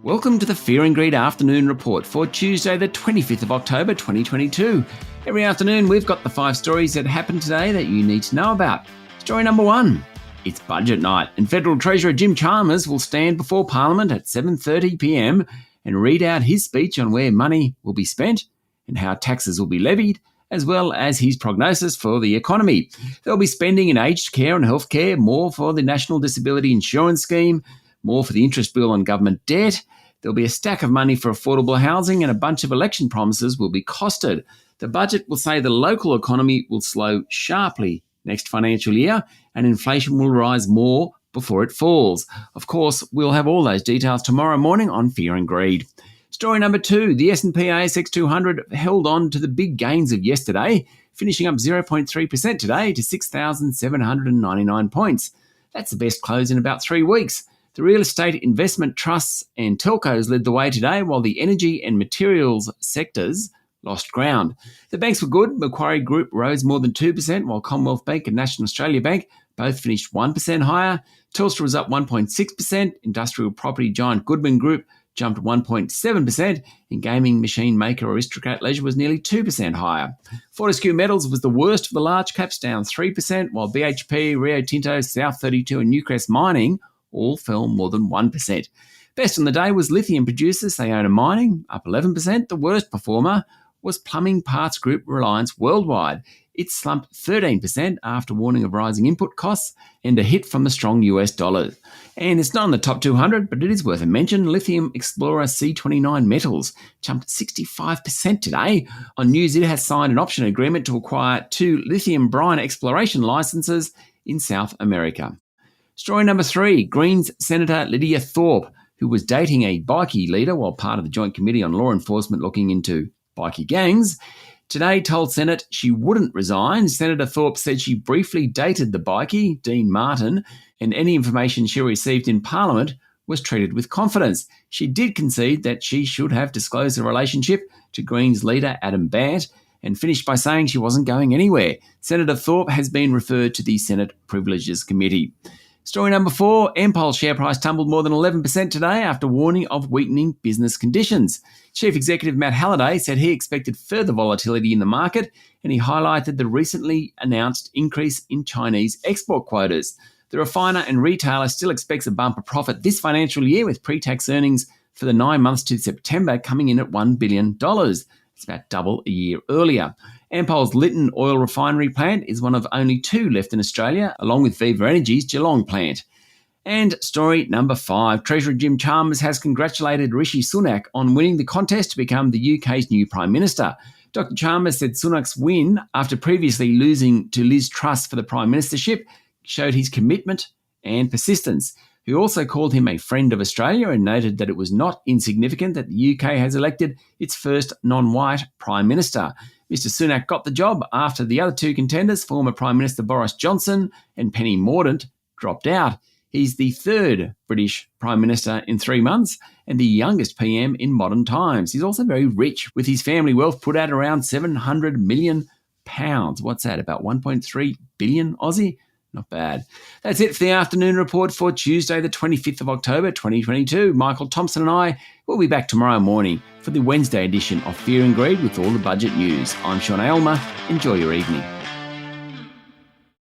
Welcome to the Fear and Greed Afternoon Report for Tuesday, the 25th of October 2022. Every afternoon, we've got the 5 stories that happened today that you need to know about. Story number 1, it's budget night, and Federal Treasurer Jim Chalmers will stand before Parliament at 7:30pm and read out his speech on where money will be spent and how taxes will be levied, as well as his prognosis for the economy. There'll be spending in aged care and healthcare, more for the National Disability Insurance Scheme, more for the interest bill on government debt. There'll be a stack of money for affordable housing, and a bunch of election promises will be costed. The budget will say the local economy will slow sharply next financial year and inflation will rise more before it falls. Of course, we'll have all those details tomorrow morning on Fear and Greed. Story number 2, the S&P ASX 200 held on to the big gains of yesterday, finishing up 0.3% today to 6,799 points. That's the best close in about 3 weeks. The real estate investment trusts and telcos led the way today, while the energy and materials sectors lost ground. The banks were good. Macquarie Group rose more than 2%, while Commonwealth Bank and National Australia Bank both finished 1% higher. Telstra was up 1.6%. Industrial property giant Goodman Group jumped 1.7%. And gaming machine maker Aristocrat Leisure was nearly 2% higher. Fortescue Metals was the worst of the large caps, down 3%, while BHP, Rio Tinto, South32 and Newcrest Mining all fell more than 1%. Best on the day was lithium producers Sayona Mining, up 11%. The worst performer was plumbing parts group Reliance Worldwide. It slumped 13% after warning of rising input costs and a hit from the strong US dollar. And it's not in the top 200, but it is worth a mention. Lithium explorer C29 Metals jumped 65% today on news it has signed an option agreement to acquire 2 lithium brine exploration licenses in South America. Story number 3, Greens Senator Lydia Thorpe, who was dating a bikie leader while part of the Joint Committee on Law Enforcement looking into bikie gangs, today told Senate she wouldn't resign. Senator Thorpe said she briefly dated the bikie, Dean Martin, and any information she received in Parliament was treated with confidence. She did concede that she should have disclosed the relationship to Greens leader Adam Bandt, and finished by saying she wasn't going anywhere. Senator Thorpe has been referred to the Senate Privileges Committee. Story number 4, Ampol share price tumbled more than 11% today after warning of weakening business conditions. Chief Executive Matt Halliday said he expected further volatility in the market, and he highlighted the recently announced increase in Chinese export quotas. The refiner and retailer still expects a bumper profit this financial year, with pre-tax earnings for the 9 months to September coming in at $1 billion. It's about double a year earlier. Ampol's Lytton oil refinery plant is one of only 2 left in Australia, along with Viva Energy's Geelong plant. And story number 5, Treasurer Jim Chalmers has congratulated Rishi Sunak on winning the contest to become the UK's new Prime Minister. Dr Chalmers said Sunak's win, after previously losing to Liz Truss for the Prime Ministership, showed his commitment and persistence. He also called him a friend of Australia and noted that it was not insignificant that the UK has elected its first non-white Prime Minister. Mr Sunak got the job after the other 2 contenders, former Prime Minister Boris Johnson and Penny Mordaunt, dropped out. He's the 3rd British Prime Minister in 3 months and the youngest PM in modern times. He's also very rich, with his family wealth put at around £700 million. What's that, about 1.3 billion Aussie? Not bad. That's it for the afternoon report for Tuesday, the 25th of October 2022. Michael Thompson and I will be back tomorrow morning for the Wednesday edition of Fear and Greed with all the budget news. I'm Sean Aylmer. Enjoy your evening.